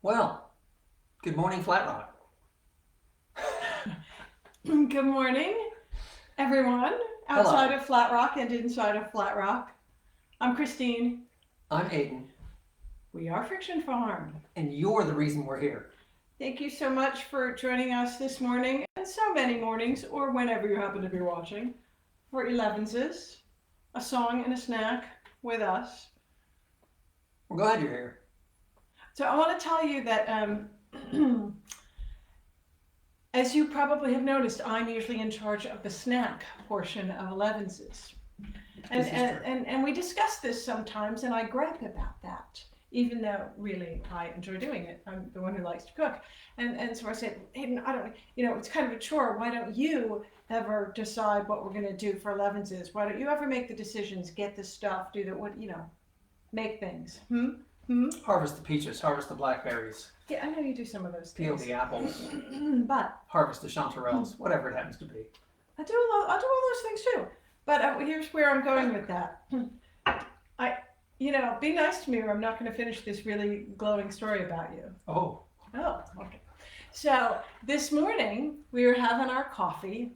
Well, good morning, Flat Rock. Good morning, everyone, outside Hello, of Flat Rock and inside of Flat Rock. I'm Christine. I'm Aiden, We are Friction Farm. and you're the reason we're here. Thank you so much for joining us this morning and so many mornings, or whenever you happen to be watching, for Elevenses, a song and a snack with us. We're glad you're here. So I want to tell you that, as you probably have noticed, I'm usually in charge of the snack portion of Elevenses. And, This is and, true. and, and we discuss this sometimes, and I gripe about that, even though really I enjoy doing it. I'm the one who likes to cook. And so I said, Hayden, I don't, it's kind of a chore. Why don't you ever decide what we're going to do for Elevenses? Why don't you ever make the decisions, get the stuff, do the, make things? Harvest the peaches, harvest the blackberries, Yeah, I know you do some of those peel things. the apples, But harvest the chanterelles, whatever it happens to be. I do all those things too. But here's where I'm going with that. Be nice to me or I'm not going to finish this really glowing story about you. Oh, Oh, okay. So this morning we were having our coffee,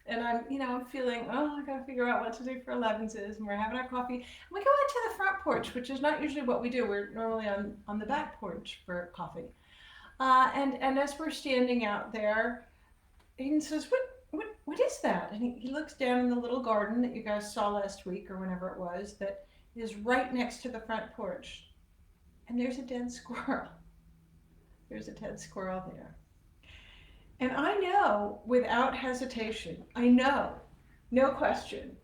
and I'm feeling, I got to figure out what to do for Elevenses, and we're having our coffee. And we go out to the front porch, which is not usually what we do. We're normally on the back porch for coffee. And as we're standing out there, Aiden says, what is that? And he looks down in the little garden that you guys saw last week or whenever it was that is right next to the front porch. And there's a dead squirrel. There's a dead squirrel there. And I know without hesitation, no question,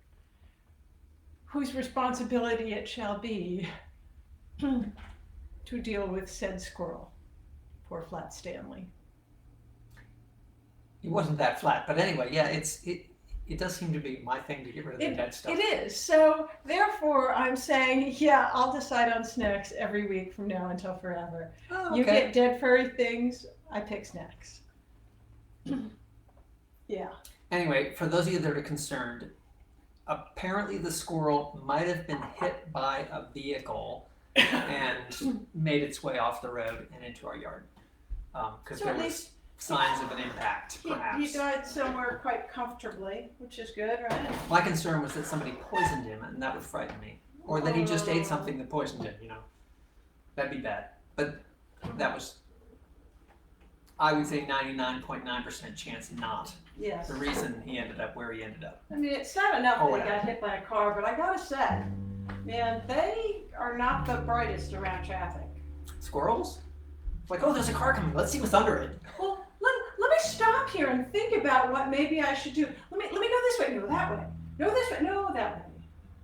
whose responsibility it shall be to deal with said squirrel. Poor Flat Stanley. it wasn't that flat, but anyway, yeah, it does seem to be my thing to get rid of the dead stuff. It is. So therefore, I'm saying, yeah, I'll decide on snacks every week from now until forever. Oh, You okay. get dead furry things, I pick snacks. Yeah. Anyway, for those of you that are concerned, apparently the squirrel might have been hit by a vehicle and made its way off the road and into our yard. Because So there at was least signs of an impact, he perhaps. died somewhere quite comfortably, which is good, right? My concern was that somebody poisoned him, and that would frighten me. Or that he just ate something that poisoned him, That'd be bad. But that was, I would say, 99.9% chance not Yes. the reason he ended up where he ended up. I mean, it's sad enough Or that what he got happened. hit by a car, but I gotta say, man, they are not the brightest around traffic. Squirrels? It's like, oh, there's a car coming. Let's see what's under it. Well, let me stop here and think about what maybe I should do. Let me go this way, no that way, no this way, no that way.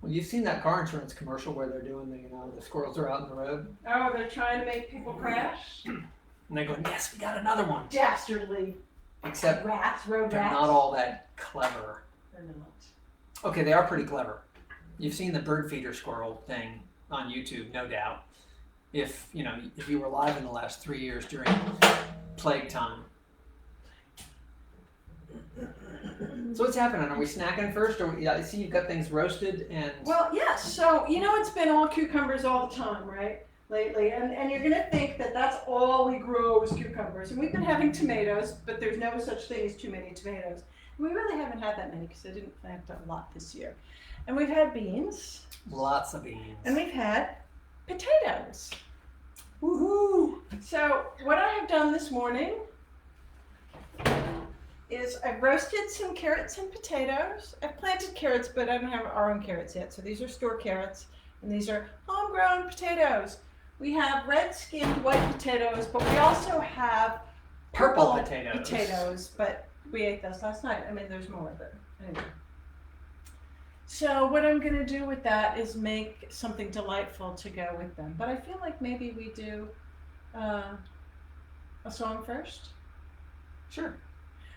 Well, you've seen that car insurance commercial where they're doing the squirrels are out in the road. Oh, they're trying to make people crash? And they're going, yes, we got another one. Dastardly Except rats, road they're rats. not all that clever. They're not. Okay, they are pretty clever. You've seen the bird feeder squirrel thing on YouTube, no doubt. If you were alive in the last 3 years during plague time. So what's happening? Are we snacking first, or I see you've got things roasted and Well, yes. So it's been all cucumbers all the time, right? Lately, and you're gonna think that that's all we grow is cucumbers, and we've been having tomatoes, but there's no such thing as too many tomatoes. We really haven't had that many because I didn't plant a lot this year. And we've had beans, lots of beans. and we've had potatoes. Woohoo! So what I have done this morning is I've roasted some carrots and potatoes. I've planted carrots, but I don't have our own carrots yet. So these are store carrots, and these are homegrown potatoes. We have red-skinned white potatoes, but we also have Purple potatoes. But we ate those last night. I mean, there's more, but anyway. So what I'm going to do with that is make something delightful to go with them. But I feel like maybe we do a song first. Sure.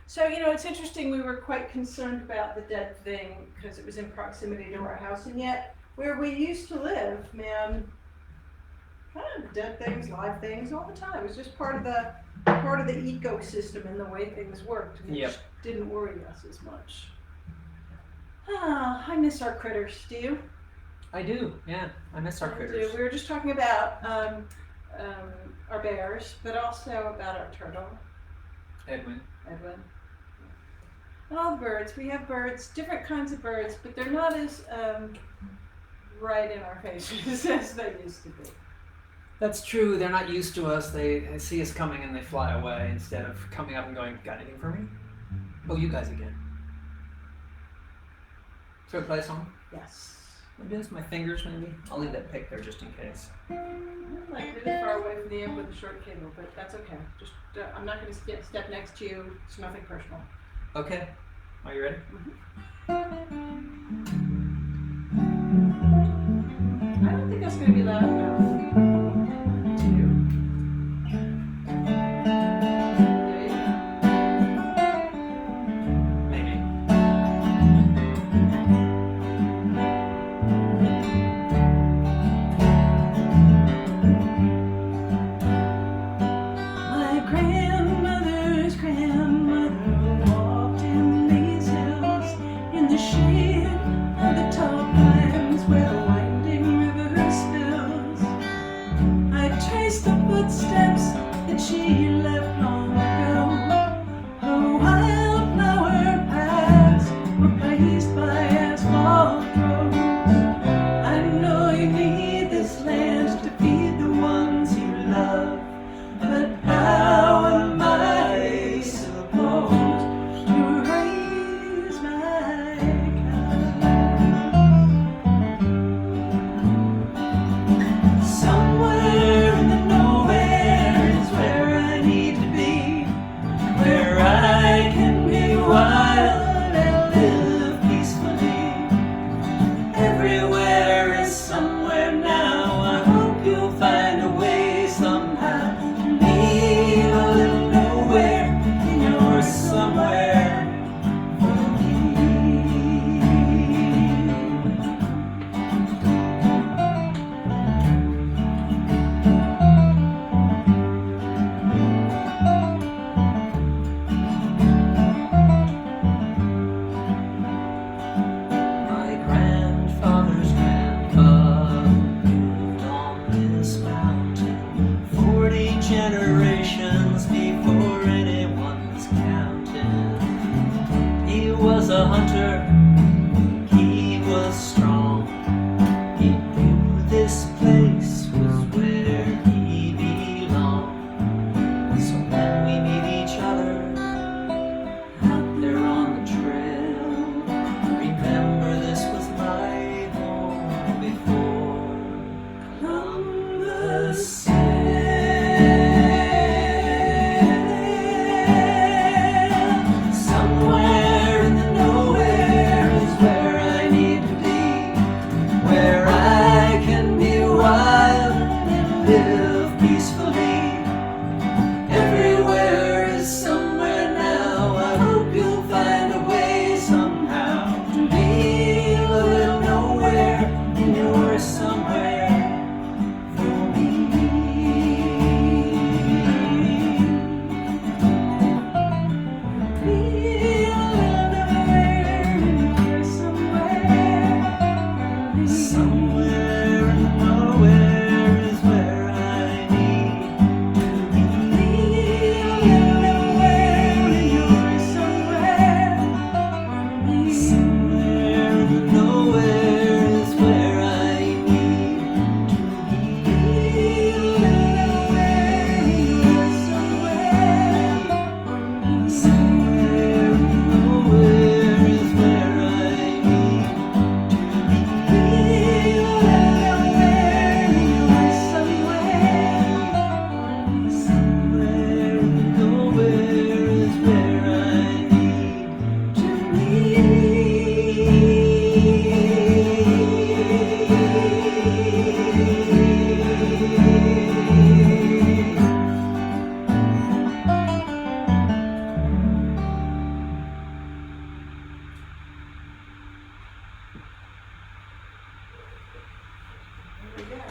So, it's interesting, we were quite concerned about the dead thing because it was in proximity to our house, and yet where we used to live, man, kind of dead things, live things all the time. It was just part of the ecosystem and the way things worked, which Yep. didn't worry us as much. I miss our critters. Do you? I do. Yeah, I miss our I critters. do. We were just talking about our bears, but also about our turtle, Edwin. And all the birds. We have birds, different kinds of birds, but they're not as right in our faces as they used to be. That's true. They're not used to us. They see us coming and they fly away instead of coming up and going, "Got anything for me?" Oh, you guys again. Should I play a song? Yes. Maybe it's my fingers, maybe. I'll leave that pick there just in case. I'm like really far away from the end with the short cable, but that's okay. Just I'm not going to step next to you. It's nothing personal. Okay. Are you ready? I don't think that's going to be loud enough. There you go. Maybe. My grandmother's grandmother walked in these hills in the shade of the tall pines where the winding river spills. I traced the footsteps that she left long ago. Her wildflower paths were placed by asphalt roads. I know you need this land to feed the ones you love, but how am I supposed to raise my cows? Somewhere in the nowhere is where I need to be, where I can be wild and live peacefully. Everywhere is somewhere now. I hope you'll find a way somehow to leave a little nowhere in your somewhere for me. My grandfather's grandpa lived on this mountain 40 generations before anyone was counting. He was a hunter, he was strong. He knew this place was where he belonged. So when we meet each other out there on the trail, remember this was my home before Columbus sailed. Somewhere in the nowhere is where I need to be, where I can be wild and live peacefully. Everywhere is somewhere now. I hope you'll find a way somehow to leave a little nowhere in your somewhere for me. Leave a little nowhere in your somewhere for me. Somewhere in nowhere is where I need to be. Leave a little nowhere in your somewhere for me. Somewhere in nowhere is where I need to be. Leave a little nowhere in your somewhere for me. Somewhere in nowhere is where I need to be. Leave a little nowhere in your somewhere for me. Somewhere in nowhere is where I need to be.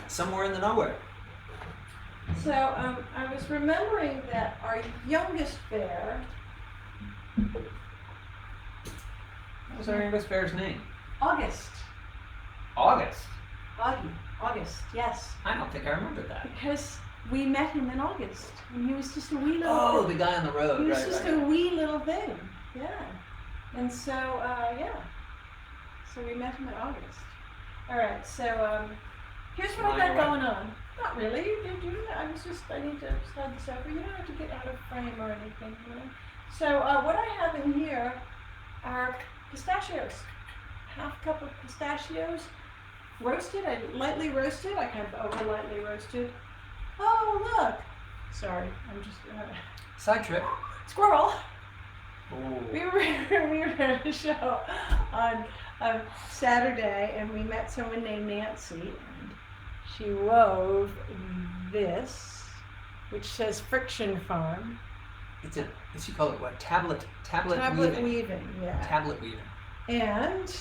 Somewhere in the nowhere. So I was remembering that our youngest bear, What was our youngest bear's name? August, August. Augie, August, yes, I don't think I remember that. because we met him in August, and he was just a wee little. Oh, thing. the guy on the road. He was Right, just right. a wee little thing. Yeah. And so yeah. So we met him in August. All right. So here's what I got going on. Not really. I need to slide this over. You don't have to get out of frame or anything. You know? So what I have in here are pistachios. Half cup of pistachios, roasted. Lightly roasted. I kind of over lightly roasted. Oh look! Sorry, I'm just Side trip. squirrel. Oh. We were at a show on Saturday, and we met someone named Nancy, and she wove this, which says Friction Farm. What you call it? What? Tablet weaving, yeah. Tablet weaving. And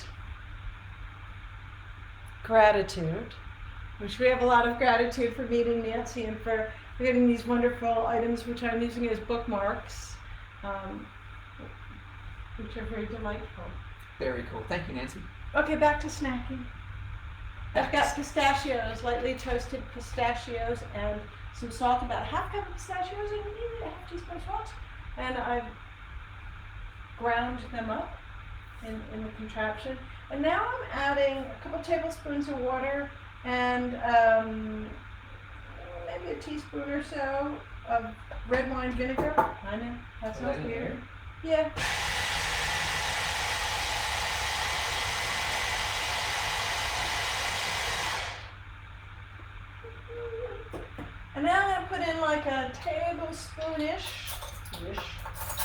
gratitude, which we have a lot of gratitude for meeting Nancy and for getting these wonderful items, which I'm using as bookmarks, which are very delightful. Very cool. Thank you, Nancy. Okay, back to snacking. I've got pistachios, lightly toasted pistachios, and some salt, about a half cup of pistachios, and maybe a half teaspoon of salt. And I've ground them up in the contraption. And now I'm adding a couple tablespoons of water and maybe a teaspoon or so of red wine vinegar. I know, that sounds weird. Yeah. And now I'm going to put in like a tablespoon-ish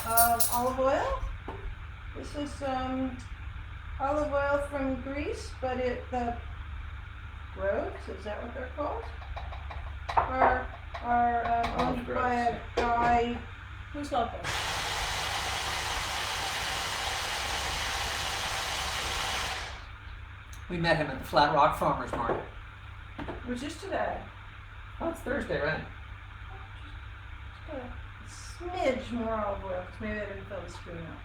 of olive oil. This is olive oil from Greece, but the groves, is that what they're called? Are owned by a guy who's local. We met him at the Flat Rock Farmers Market. It was just today. Oh, it's Thursday, right? Just a smidge more olive oil, because maybe I didn't fill the screen up.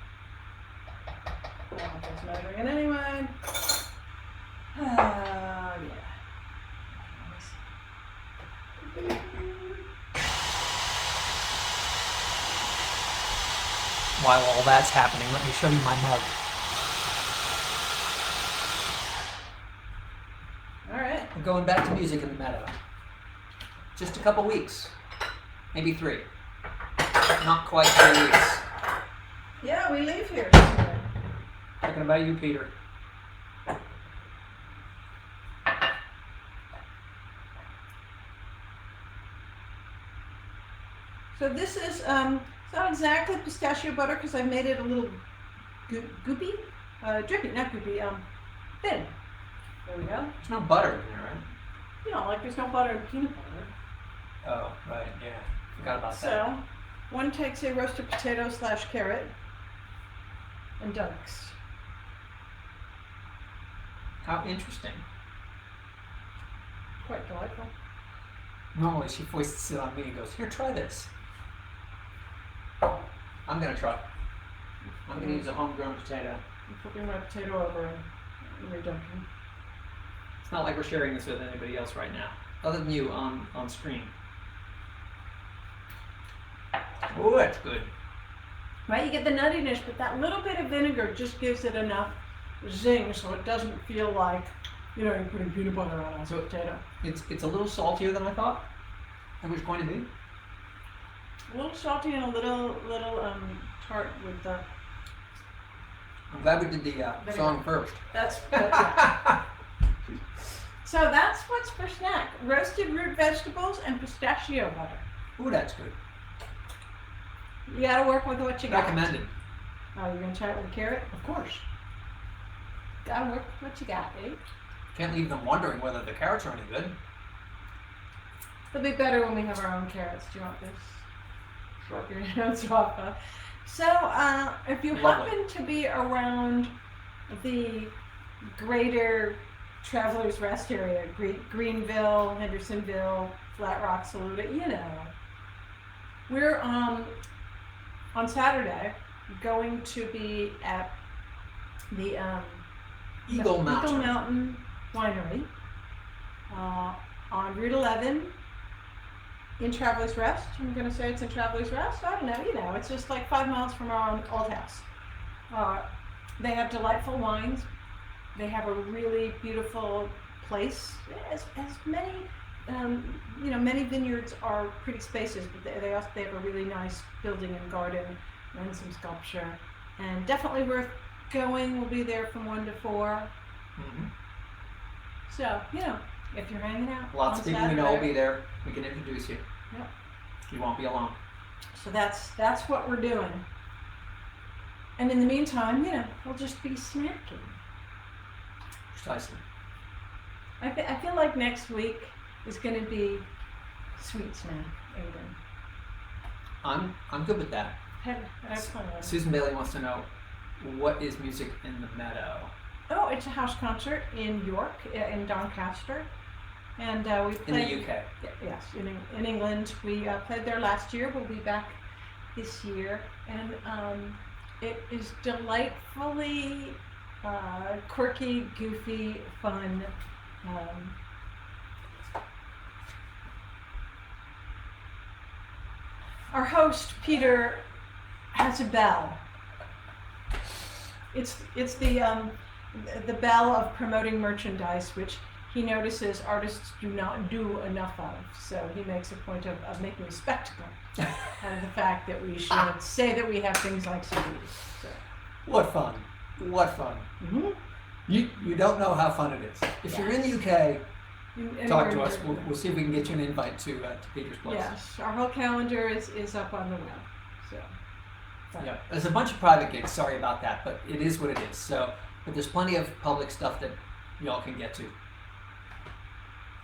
Well, it doesn't matter again anyway. Yeah. While all that's happening, let me show you my mug. All right. We're going back to music in the meadow. Just a couple weeks, maybe 3. Not quite 3 weeks. Yeah, we leave here today. Talking about you, Peter. So this is it's not exactly pistachio butter because I made it a little goopy, drippy, not goopy, thin. There we go. There's no butter in there, right? You know, like there's no butter in peanut butter. Oh, right, yeah. Forgot about that. So, one takes a roasted potato / carrot and dunks. How interesting. Quite delightful. Normally she foists it on me and goes, here, try this. I'm gonna try. I'm gonna use a homegrown potato. I'm flipping my potato over and redunking. It's not like we're sharing this with anybody else right now, other than you on screen. Oh, that's good. Right, you get the nuttiness, but that little bit of vinegar just gives it enough zing so it doesn't feel like, you know, you're putting peanut butter on a potato. It's a little saltier than I thought it was going to be. A little salty and a little tart with the. I'm glad we did the song first. That's yeah. So that's what's for snack: roasted root vegetables and pistachio butter. Ooh, that's good. You gotta work with what you got. Recommended. Oh, you're gonna try it with a carrot? Of course. Gotta work with what you got, eh? Can't leave them wondering whether the carrots are any good. It'll be better when we have our own carrots. Do you want this? Rub your hands off. So, if you Lovely. happen to be around the greater Travelers Rest area, Greenville, Hendersonville, Flat Rock, Saluda, you know, we're on Saturday going to be at the Eagle Mountain. Winery on Route 11 in Travelers Rest. I'm going to say it's in Travelers Rest. I don't know. It's just like 5 miles from our old house. They have delightful wines. They have a really beautiful place. As many, many vineyards are pretty spacious, but they have a really nice building and garden and some sculpture. And definitely worth going. We'll be there from 1 to 4. Mm-hmm. So, if you're hanging out, lots on of people Saturday, we know will be there. We can introduce you. Yep. You won't be alone. So that's what we're doing. And in the meantime, we'll just be snacking. Precisely. I feel like next week is going to be sweet snack, Aiden. I'm good with that. Susan Bailey wants to know, what is Music in the Meadow? Oh, it's a house concert in York, in Doncaster. And we played... In the UK? Yes, in England. We played there last year. We'll be back this year. And it is delightfully quirky, goofy, fun. Our host, Peter, has a bell. It's the bell of promoting merchandise, which he notices artists do not do enough of. So he makes a point of making a spectacle out of the fact that we should say that we have things like CDs. So. What fun. What fun. Mm-hmm. You don't know how fun it is. If you're in the UK, talk to us. We'll see if we can get you an invite to Peter's place. Yes, our whole calendar is up on the web. So. Yeah, there's a bunch of private gigs. Sorry about that, but it is what it is. So, but there's plenty of public stuff that y'all can get to.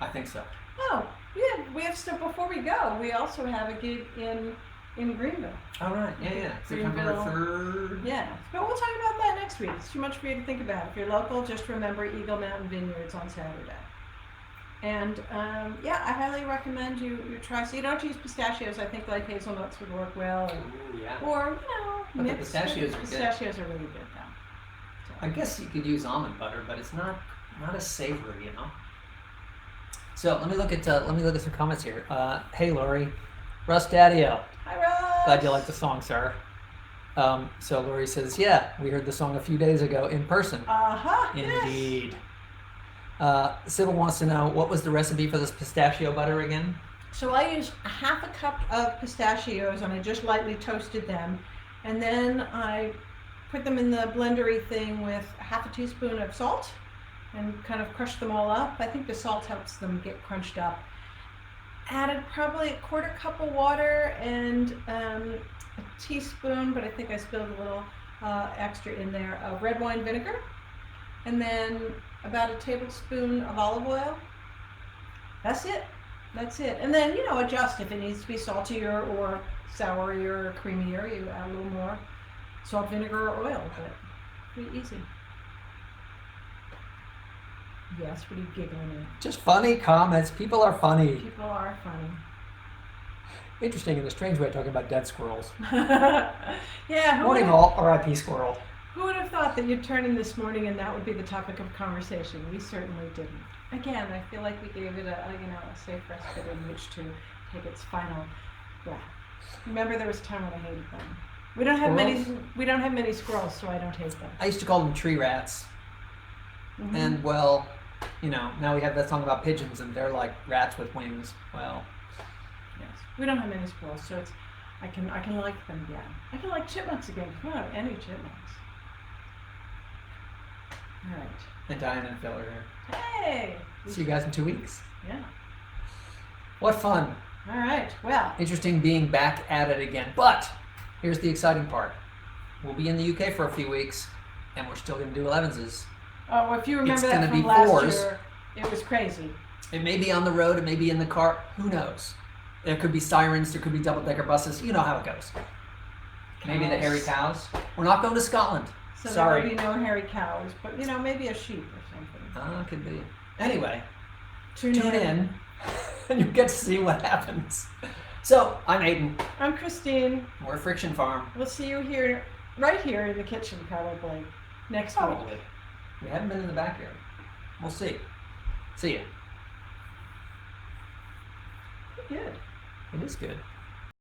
I think so. Oh, yeah. We have stuff before we go. We also have a gig in Greenville. All right. Yeah. September 3rd. Yeah, but we'll talk about that next week. It's too much for you to think about. If you're local, just remember Eagle Mountain Vineyards on Saturday. And I highly recommend you try. So you don't have to use pistachios. I think like hazelnuts would work well. Ooh, yeah. Or But the pistachios are good. Pistachios are really good though. So. I guess you could use almond butter, but it's not as savory, So let me look at some comments here. Hey Lori, Russ Daddio. Hi Russ. Glad you like the song, sir. So Lori says, yeah, we heard the song a few days ago in person. Indeed. Yes. Sybil wants to know, what was the recipe for this pistachio butter again? So I used a half a cup of pistachios and I just lightly toasted them. And then I put them in the blendery thing with half a teaspoon of salt and kind of crushed them all up. I think the salt helps them get crunched up. Added probably a quarter cup of water and a teaspoon, but I think I spilled a little extra in there, of red wine vinegar. And then about a tablespoon of olive oil. That's it. And then, adjust if it needs to be saltier or sourier or creamier. You add a little more salt, vinegar, or oil, but pretty easy. Yes, what are you giggling at? Just funny comments. People are funny. People are funny. Interesting in a strange way talking about dead squirrels. Yeah. Morning all, R.I.P. squirrel. Who would have thought that you'd turn in this morning and that would be the topic of conversation? We certainly didn't. Again, I feel like we gave it a safe respite in which to take its final breath. Remember, there was a time when I hated them. We don't have many squirrels, so I don't hate them. I used to call them tree rats. Mm-hmm. And well, now we have that song about pigeons, and they're like rats with wings. Well, yes, we don't have many squirrels, so I can like them again. I can like chipmunks again. We don't have any chipmunks. All right. And Diana and Phil are here. Hey! See you guys in 2 weeks. Yeah. What fun. All right. Well. Interesting being back at it again. But here's the exciting part. We'll be in the UK for a few weeks, and we're still going to do 11s. Oh, if you remember that from last year, it was crazy. It may be on the road, it may be in the car. Who knows? There could be sirens, there could be double-decker buses. You know how it goes. Maybe the hairy cows. We're not going to Scotland. So sorry. There will be no hairy cows, but maybe a sheep or something. Could be. Anyway, tune in and you get to see what happens. So, I'm Aiden. I'm Christine. We're Friction Farm. We'll see you right here in the kitchen probably next week. We haven't been in the backyard. We'll see. See ya. Good. It is good.